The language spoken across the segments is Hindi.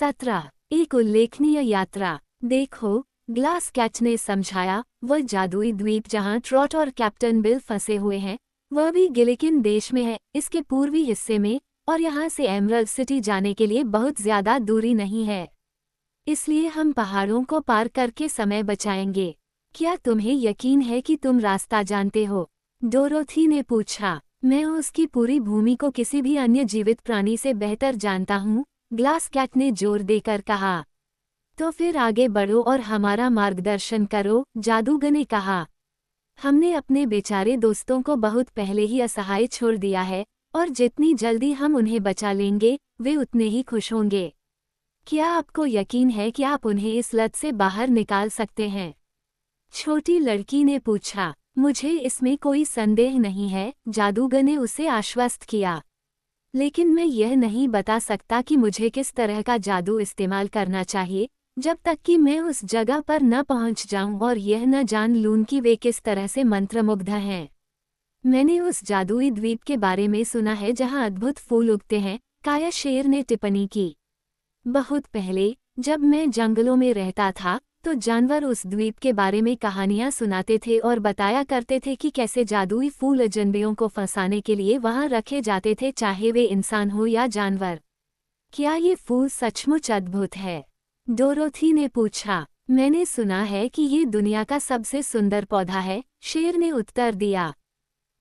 17 एक उल्लेखनीय यात्रा। देखो, ग्लास कैट ने समझाया, वह जादुई द्वीप जहां ट्रॉट और कैप्टन बिल फंसे हुए हैं, वह भी गिलिकिन देश में है, इसके पूर्वी हिस्से में, और यहाँ से एमरल्ड सिटी जाने के लिए बहुत ज्यादा दूरी नहीं है। इसलिए हम पहाड़ों को पार करके समय बचाएंगे। क्या तुम्हें यकीन है कि तुम रास्ता जानते हो? डोरोथी ने पूछा। मैं उसकी पूरी भूमि को किसी भी अन्य जीवित प्राणी से बेहतर जानता हूँ, ग्लास कैट ने जोर देकर कहा। तो फिर आगे बढ़ो और हमारा मार्गदर्शन करो, जादूगर ने कहा। हमने अपने बेचारे दोस्तों को बहुत पहले ही असहाय छोड़ दिया है, और जितनी जल्दी हम उन्हें बचा लेंगे, वे उतने ही खुश होंगे। क्या आपको यकीन है कि आप उन्हें इस लत से बाहर निकाल सकते हैं? छोटी लड़की ने पूछा। मुझे इसमें कोई संदेह नहीं है, जादूगर ने उसे आश्वस्त किया। लेकिन मैं यह नहीं बता सकता कि मुझे किस तरह का जादू इस्तेमाल करना चाहिए, जब तक कि मैं उस जगह पर न पहुंच जाऊं और यह न जान लूं कि वे किस तरह से मंत्रमुग्ध हैं। मैंने उस जादुई द्वीप के बारे में सुना है जहां अद्भुत फूल उगते हैं, काया शेर ने टिप्पणी की। बहुत पहले, जब मैं जंगलों में रहता था, तो जानवर उस द्वीप के बारे में कहानियां सुनाते थे और बताया करते थे कि कैसे जादुई फूल अजनबियों को फंसाने के लिए वहां रखे जाते थे, चाहे वे इंसान हो या जानवर। क्या ये फूल सचमुच अद्भुत है? डोरोथी ने पूछा। मैंने सुना है कि ये दुनिया का सबसे सुंदर पौधा है, शेर ने उत्तर दिया।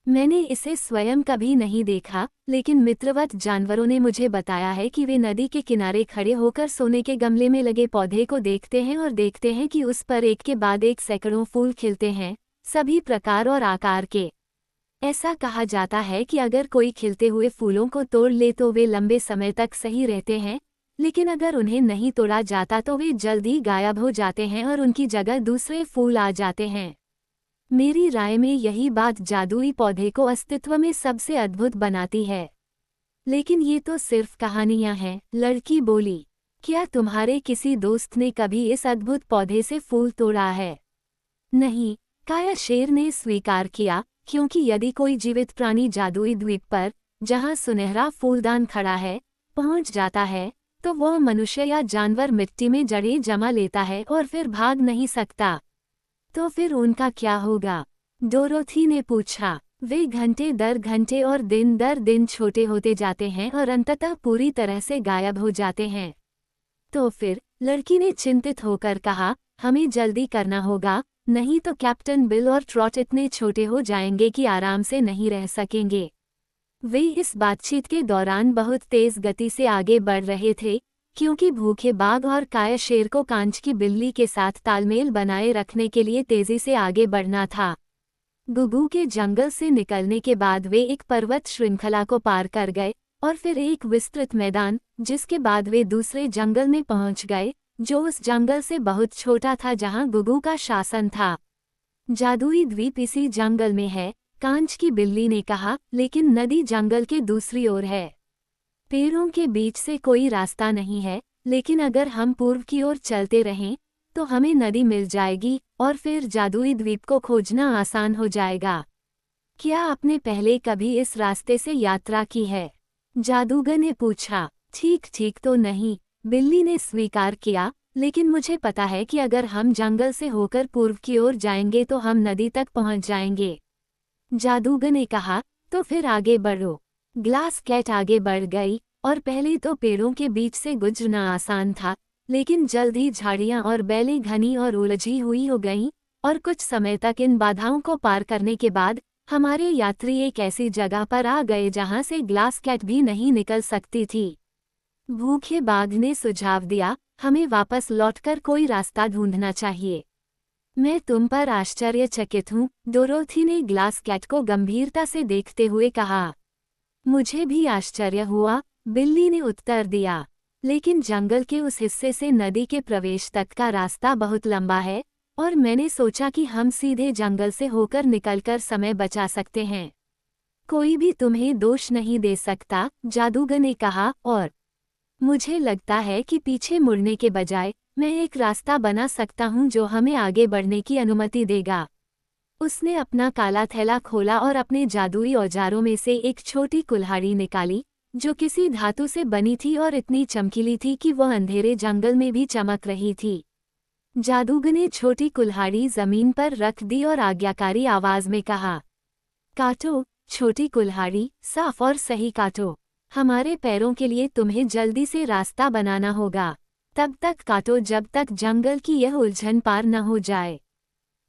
मैंने इसे स्वयं कभी नहीं देखा, लेकिन मित्रवत जानवरों ने मुझे बताया है कि वे नदी के किनारे खड़े होकर सोने के गमले में लगे पौधे को देखते हैं और देखते हैं कि उस पर एक के बाद एक सैकड़ों फूल खिलते हैं, सभी प्रकार और आकार के। ऐसा कहा जाता है कि अगर कोई खिलते हुए फूलों को तोड़ ले तो वे लंबे समय तक सही रहते हैं, लेकिन अगर उन्हें नहीं तोड़ा जाता तो वे जल्द ही गायब हो जाते हैं और उनकी जगह दूसरे फूल आ जाते हैं। मेरी राय में यही बात जादुई पौधे को अस्तित्व में सबसे अद्भुत बनाती है। लेकिन ये तो सिर्फ कहानियां हैं, लड़की बोली। क्या तुम्हारे किसी दोस्त ने कभी इस अद्भुत पौधे से फूल तोड़ा है? नहीं, काया शेर ने स्वीकार किया, क्योंकि यदि कोई जीवित प्राणी जादुई द्वीप पर, जहां सुनहरा फूलदान खड़ा है, पहुंच जाता है, तो वह मनुष्य या जानवर मिट्टी में जड़ें जमा लेता है और फिर भाग नहीं सकता। तो फिर उनका क्या होगा? डोरोथी ने पूछा। वे घंटे दर घंटे और दिन दर दिन छोटे होते जाते हैं और अंततः पूरी तरह से गायब हो जाते हैं। तो फिर, लड़की ने चिंतित होकर कहा, हमें जल्दी करना होगा, नहीं तो कैप्टन बिल और ट्रॉट इतने छोटे हो जाएंगे कि आराम से नहीं रह सकेंगे। वे इस बातचीत के दौरान बहुत तेज गति से आगे बढ़ रहे थे, क्योंकि भूखे बाघ और काया शेर को कांच की बिल्ली के साथ तालमेल बनाए रखने के लिए तेजी से आगे बढ़ना था। गुगू के जंगल से निकलने के बाद वे एक पर्वत श्रृंखला को पार कर गए, और फिर एक विस्तृत मैदान, जिसके बाद वे दूसरे जंगल में पहुंच गए, जो उस जंगल से बहुत छोटा था जहां गुगू का शासन था। जादुई द्वीप इसी जंगल में है, कांच की बिल्ली ने कहा, लेकिन नदी जंगल के दूसरी ओर है। पेड़ों के बीच से कोई रास्ता नहीं है, लेकिन अगर हम पूर्व की ओर चलते रहें, तो हमें नदी मिल जाएगी और फिर जादुई द्वीप को खोजना आसान हो जाएगा। क्या आपने पहले कभी इस रास्ते से यात्रा की है? जादूगर ने पूछा। ठीक ठीक तो नहीं, बिल्ली ने स्वीकार किया, लेकिन मुझे पता है कि अगर हम जंगल से होकर पूर्व की ओर जाएंगे तो हम नदी तक पहुंच जाएंगे। जादूगर ने कहा, तो फिर आगे बढ़ो। ग्लास कैट आगे बढ़ गई, और पहले तो पेड़ों के बीच से गुजरना आसान था, लेकिन जल्द ही झाड़ियां और बेलें घनी और उलझी हुई हो गईं, और कुछ समय तक इन बाधाओं को पार करने के बाद हमारे यात्री एक ऐसी जगह पर आ गए जहां से ग्लास कैट भी नहीं निकल सकती थी। भूखे बाघ ने सुझाव दिया, हमें वापस लौटकर कोई रास्ता ढूंढना चाहिए। मैं तुम पर आश्चर्यचकित हूँ, डोरोथी ने ग्लास कैट को गंभीरता से देखते हुए कहा। मुझे भी आश्चर्य हुआ, बिल्ली ने उत्तर दिया, लेकिन जंगल के उस हिस्से से नदी के प्रवेश तक का रास्ता बहुत लंबा है, और मैंने सोचा कि हम सीधे जंगल से होकर निकलकर समय बचा सकते हैं। कोई भी तुम्हें दोष नहीं दे सकता, जादूगर ने कहा, और मुझे लगता है कि पीछे मुड़ने के बजाय मैं एक रास्ता बना सकता हूँ जो हमें आगे बढ़ने की अनुमति देगा। उसने अपना काला थैला खोला और अपने जादुई औजारों में से एक छोटी कुल्हाड़ी निकाली, जो किसी धातु से बनी थी और इतनी चमकीली थी कि वह अंधेरे जंगल में भी चमक रही थी। जादूगर ने छोटी कुल्हाड़ी जमीन पर रख दी और आज्ञाकारी आवाज में कहा, काटो छोटी कुल्हाड़ी, साफ और सही काटो। हमारे पैरों के लिए तुम्हें जल्दी से रास्ता बनाना होगा। तब तक काटो जब तक जंगल की यह उलझन पार न हो जाए।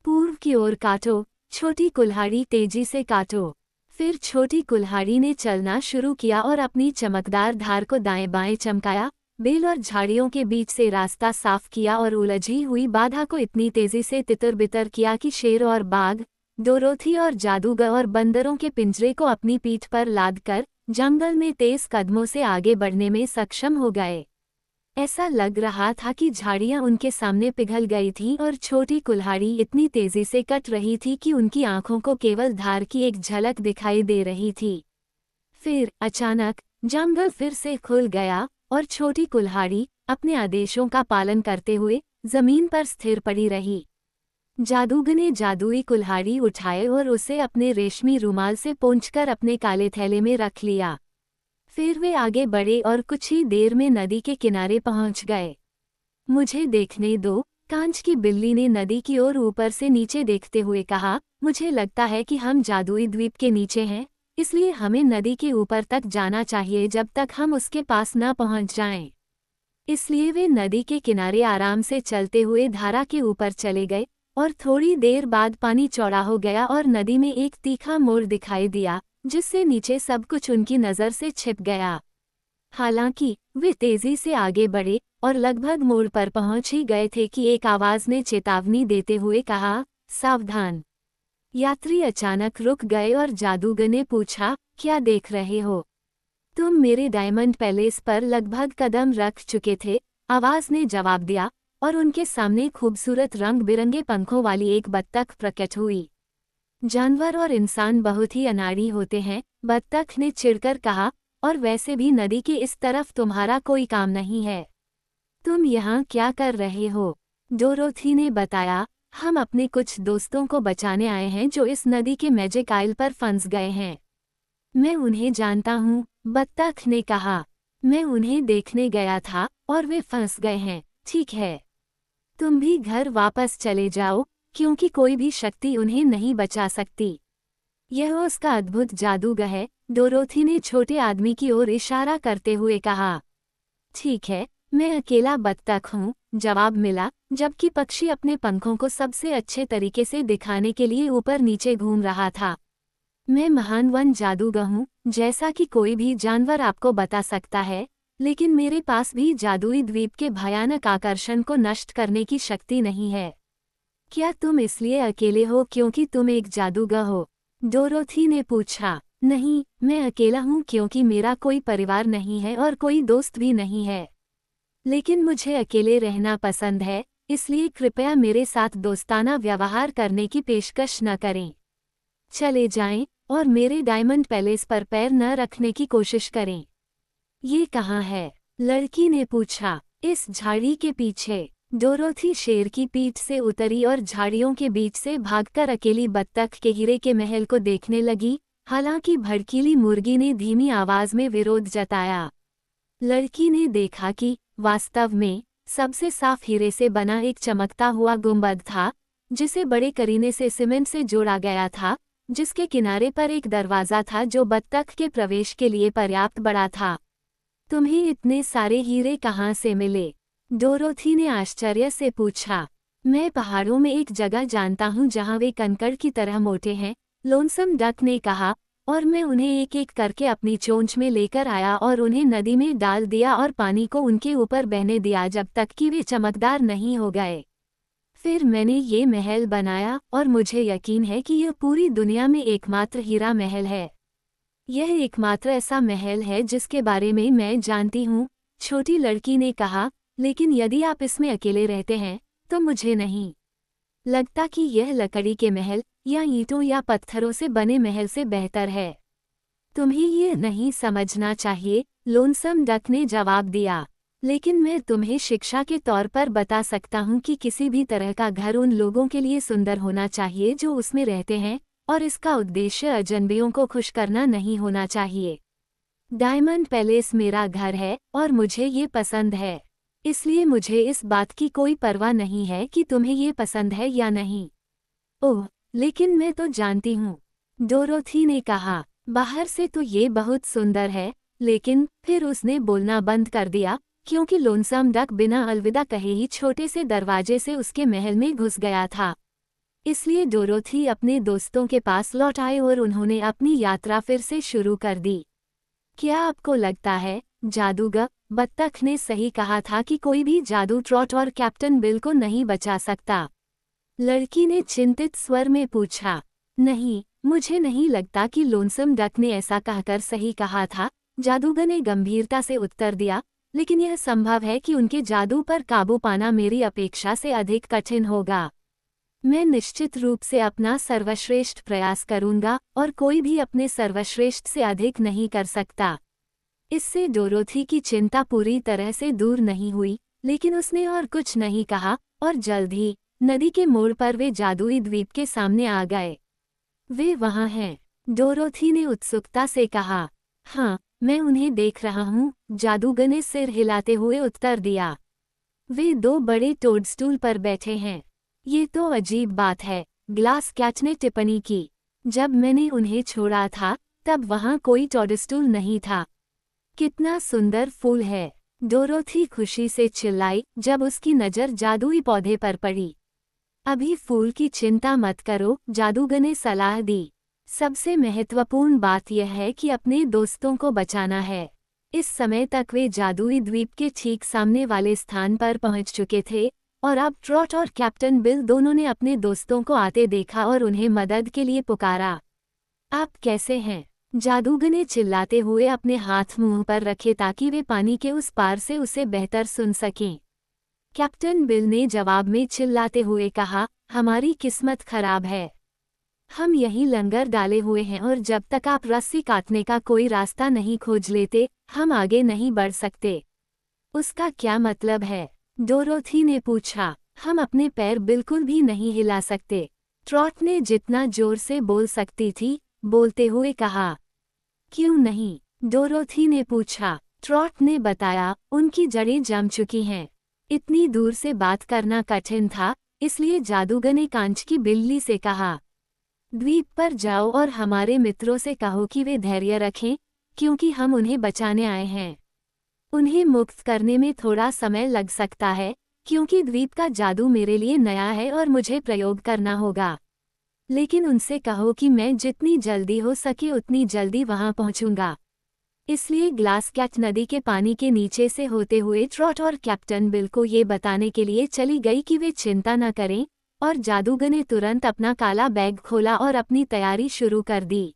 पूर्व की ओर काटो, छोटी कुल्हाड़ी तेजी से काटो। फिर छोटी कुल्हाड़ी ने चलना शुरू किया और अपनी चमकदार धार को दाएं बाएं चमकाया, बेल और झाड़ियों के बीच से रास्ता साफ किया और उलझी हुई बाधा को इतनी तेजी से तितर बितर किया कि शेर और बाघ, डोरोथी और जादूगर और बंदरों के पिंजरे को अपनी पीठ पर लादकर जंगल में तेज कदमों से आगे बढ़ने में सक्षम हो गए। ऐसा लग रहा था कि झाड़ियां उनके सामने पिघल गई थीं और छोटी कुल्हाड़ी इतनी तेजी से कट रही थी कि उनकी आंखों को केवल धार की एक झलक दिखाई दे रही थी। फिर अचानक जंगल फिर से खुल गया और छोटी कुल्हाड़ी अपने आदेशों का पालन करते हुए जमीन पर स्थिर पड़ी रही। जादूगर ने जादुई कुल्हाड़ी उठाए और उसे अपने रेशमी रुमाल से पोंछकर अपने काले थैले में रख लिया। फिर वे आगे बढ़े और कुछ ही देर में नदी के किनारे पहुंच गए। मुझे देखने दो, कांच की बिल्ली ने नदी की ओर ऊपर से नीचे देखते हुए कहा। मुझे लगता है कि हम जादुई द्वीप के नीचे हैं, इसलिए हमें नदी के ऊपर तक जाना चाहिए जब तक हम उसके पास न पहुंच जाएं। इसलिए वे नदी के किनारे आराम से चलते हुए धारा के ऊपर चले गए और थोड़ी देर बाद पानी चौड़ा हो गया और नदी में एक तीखा मोड़ दिखाई दिया, जिससे नीचे सब कुछ उनकी नज़र से छिप गया। हालांकि वे तेजी से आगे बढ़े और लगभग मोड़ पर पहुंच ही गए थे कि एक आवाज ने चेतावनी देते हुए कहा, सावधान। यात्री अचानक रुक गए और जादूगर ने पूछा, क्या देख रहे हो? तुम मेरे डायमंड पैलेस पर लगभग कदम रख चुके थे, आवाज ने जवाब दिया, और उनके सामने खूबसूरत रंग बिरंगे पंखों वाली एक बत्तख प्रकट हुई। जानवर और इंसान बहुत ही अनाड़ी होते हैं, बत्तख ने चिढ़कर कहा, और वैसे भी नदी के इस तरफ तुम्हारा कोई काम नहीं है। तुम यहाँ क्या कर रहे हो? डोरोथी ने बताया, हम अपने कुछ दोस्तों को बचाने आए हैं जो इस नदी के मैजिक आइल पर फंस गए हैं। मैं उन्हें जानता हूँ, बत्तख ने कहा। मैं उन्हें देखने गया था और वे फंस गए हैं। ठीक है, तुम भी घर वापस चले जाओ, क्योंकि कोई भी शक्ति उन्हें नहीं बचा सकती। यह उसका अद्भुत जादूगर है, डोरोथी ने छोटे आदमी की ओर इशारा करते हुए कहा। ठीक है, मैं अकेला बत्तख हूँ, जवाब मिला, जबकि पक्षी अपने पंखों को सबसे अच्छे तरीके से दिखाने के लिए ऊपर नीचे घूम रहा था। मैं महान वन जादूगर हूँ, जैसा कि कोई भी जानवर आपको बता सकता है, लेकिन मेरे पास भी जादुई द्वीप के भयानक आकर्षण को नष्ट करने की शक्ति नहीं है। क्या तुम इसलिए अकेले हो क्योंकि तुम एक जादूगर हो? डोरोथी ने पूछा। नहीं, मैं अकेला हूँ क्योंकि मेरा कोई परिवार नहीं है और कोई दोस्त भी नहीं है। लेकिन मुझे अकेले रहना पसंद है, इसलिए कृपया मेरे साथ दोस्ताना व्यवहार करने की पेशकश न करें। चले जाएं और मेरे डायमंड पैलेस पर पैर न रखने की कोशिश करें। ये कहाँ है? लड़की ने पूछा। इस झाड़ी के पीछे। डोरोथी शेर की पीठ से उतरी और झाड़ियों के बीच से भागकर अकेली बत्तख के हीरे के महल को देखने लगी। हालांकि भड़कीली मुर्गी ने धीमी आवाज में विरोध जताया। लड़की ने देखा कि वास्तव में सबसे साफ हीरे से बना एक चमकता हुआ गुंबद था, जिसे बड़े करीने से सीमेंट से जोड़ा गया था, जिसके किनारे पर एक दरवाज़ा था जो बत्तख के प्रवेश के लिए पर्याप्त बड़ा था। तुम्हें इतने सारे हीरे कहाँ से मिले? डोरोथी ने आश्चर्य से पूछा। मैं पहाड़ों में एक जगह जानता हूँ जहाँ वे कंकड़ की तरह मोटे हैं, लोनसम डक ने कहा, और मैं उन्हें एक एक करके अपनी चोंच में लेकर आया और उन्हें नदी में डाल दिया और पानी को उनके ऊपर बहने दिया जब तक कि वे चमकदार नहीं हो गए। फिर मैंने ये महल बनाया और मुझे यकीन है कि यह पूरी दुनिया में एकमात्र हीरा महल है। यह एकमात्र ऐसा महल है जिसके बारे में मैं जानती हूँ, छोटी लड़की ने कहा, लेकिन यदि आप इसमें अकेले रहते हैं तो मुझे नहीं लगता कि यह लकड़ी के महल या ईंटों या पत्थरों से बने महल से बेहतर है। तुम्हें यह नहीं समझना चाहिए, लोनसम डक ने जवाब दिया, लेकिन मैं तुम्हें शिक्षा के तौर पर बता सकता हूँ कि किसी भी तरह का घर उन लोगों के लिए सुंदर होना चाहिए जो उसमें रहते हैं, और इसका उद्देश्य अजनबियों को खुश करना नहीं होना चाहिए। डायमंड पैलेस मेरा घर है और मुझे ये पसंद है, इसलिए मुझे इस बात की कोई परवाह नहीं है कि तुम्हें ये पसंद है या नहीं। ओह, लेकिन मैं तो जानती हूँ, डोरोथी ने कहा। बाहर से तो ये बहुत सुंदर है, लेकिन फिर उसने बोलना बंद कर दिया क्योंकि लोनसम डक बिना अलविदा कहे ही छोटे से दरवाजे से उसके महल में घुस गया था। इसलिए डोरोथी अपने दोस्तों के पास लौट आए और उन्होंने अपनी यात्रा फिर से शुरू कर दी। क्या आपको लगता है, जादूगर बत्तख ने सही कहा था कि कोई भी जादू ट्रॉट और कैप्टन बिल को नहीं बचा सकता? लड़की ने चिंतित स्वर में पूछा। नहीं, मुझे नहीं लगता कि लोनसम डक ने ऐसा कहकर सही कहा था, जादूगर ने गंभीरता से उत्तर दिया, लेकिन यह संभव है कि उनके जादू पर काबू पाना मेरी अपेक्षा से अधिक कठिन होगा। मैं निश्चित रूप से अपना सर्वश्रेष्ठ प्रयास करूंगा और कोई भी अपने सर्वश्रेष्ठ से अधिक नहीं कर सकता। इससे डोरोथी की चिंता पूरी तरह से दूर नहीं हुई, लेकिन उसने और कुछ नहीं कहा और जल्द ही नदी के मोड़ पर वे जादुई द्वीप के सामने आ गए। वे वहाँ हैं, डोरोथी ने उत्सुकता से कहा। हाँ, मैं उन्हें देख रहा हूँ, जादूगर ने सिर हिलाते हुए उत्तर दिया। वे दो बड़े टोडस्टूल पर बैठे हैं। ये तो अजीब बात है, ग्लास कैट ने टिप्पणी की। जब मैंने उन्हें छोड़ा था, तब वहाँ कोई टोडस्टूल नहीं था। कितना सुंदर फूल है, डोरोथी खुशी से चिल्लाई जब उसकी नज़र जादुई पौधे पर पड़ी। अभी फूल की चिंता मत करो, जादूगर ने सलाह दी। सबसे महत्वपूर्ण बात यह है कि अपने दोस्तों को बचाना है। इस समय तक वे जादुई द्वीप के ठीक सामने वाले स्थान पर पहुंच चुके थे और अब ट्रॉट और कैप्टन बिल दोनों ने अपने दोस्तों को आते देखा और उन्हें मदद के लिए पुकारा। आप कैसे हैं? जादूगर ने चिल्लाते हुए अपने हाथ मुंह पर रखे ताकि वे पानी के उस पार से उसे बेहतर सुन सकें। कैप्टन बिल ने जवाब में चिल्लाते हुए कहा, हमारी किस्मत खराब है। हम यहीं लंगर डाले हुए हैं और जब तक आप रस्सी काटने का कोई रास्ता नहीं खोज लेते, हम आगे नहीं बढ़ सकते। उसका क्या मतलब है? डोरोथी ने पूछा। हम अपने पैर बिल्कुल भी नहीं हिला सकते, ट्रॉट ने जितना जोर से बोल सकती थी, बोलते हुए कहा। क्यों नहीं? डोरोथी ने पूछा। ट्रॉट ने बताया, उनकी जड़ें जम चुकी हैं। इतनी दूर से बात करना कठिन था, इसलिए जादूगर ने कांच की बिल्ली से कहा, द्वीप पर जाओ और हमारे मित्रों से कहो कि वे धैर्य रखें, क्योंकि हम उन्हें बचाने आए हैं। उन्हें मुक्त करने में थोड़ा समय लग सकता है, क्योंकि द्वीप का जादू मेरे लिए नया है और मुझे प्रयोग करना होगा। लेकिन उनसे कहो कि मैं जितनी जल्दी हो सके उतनी जल्दी वहां पहुंचूंगा। इसलिए ग्लास कैट नदी के पानी के नीचे से होते हुए ट्रॉट और कैप्टन बिल को ये बताने के लिए चली गई कि वे चिंता न करें, और जादूगर ने तुरंत अपना काला बैग खोला और अपनी तैयारी शुरू कर दी।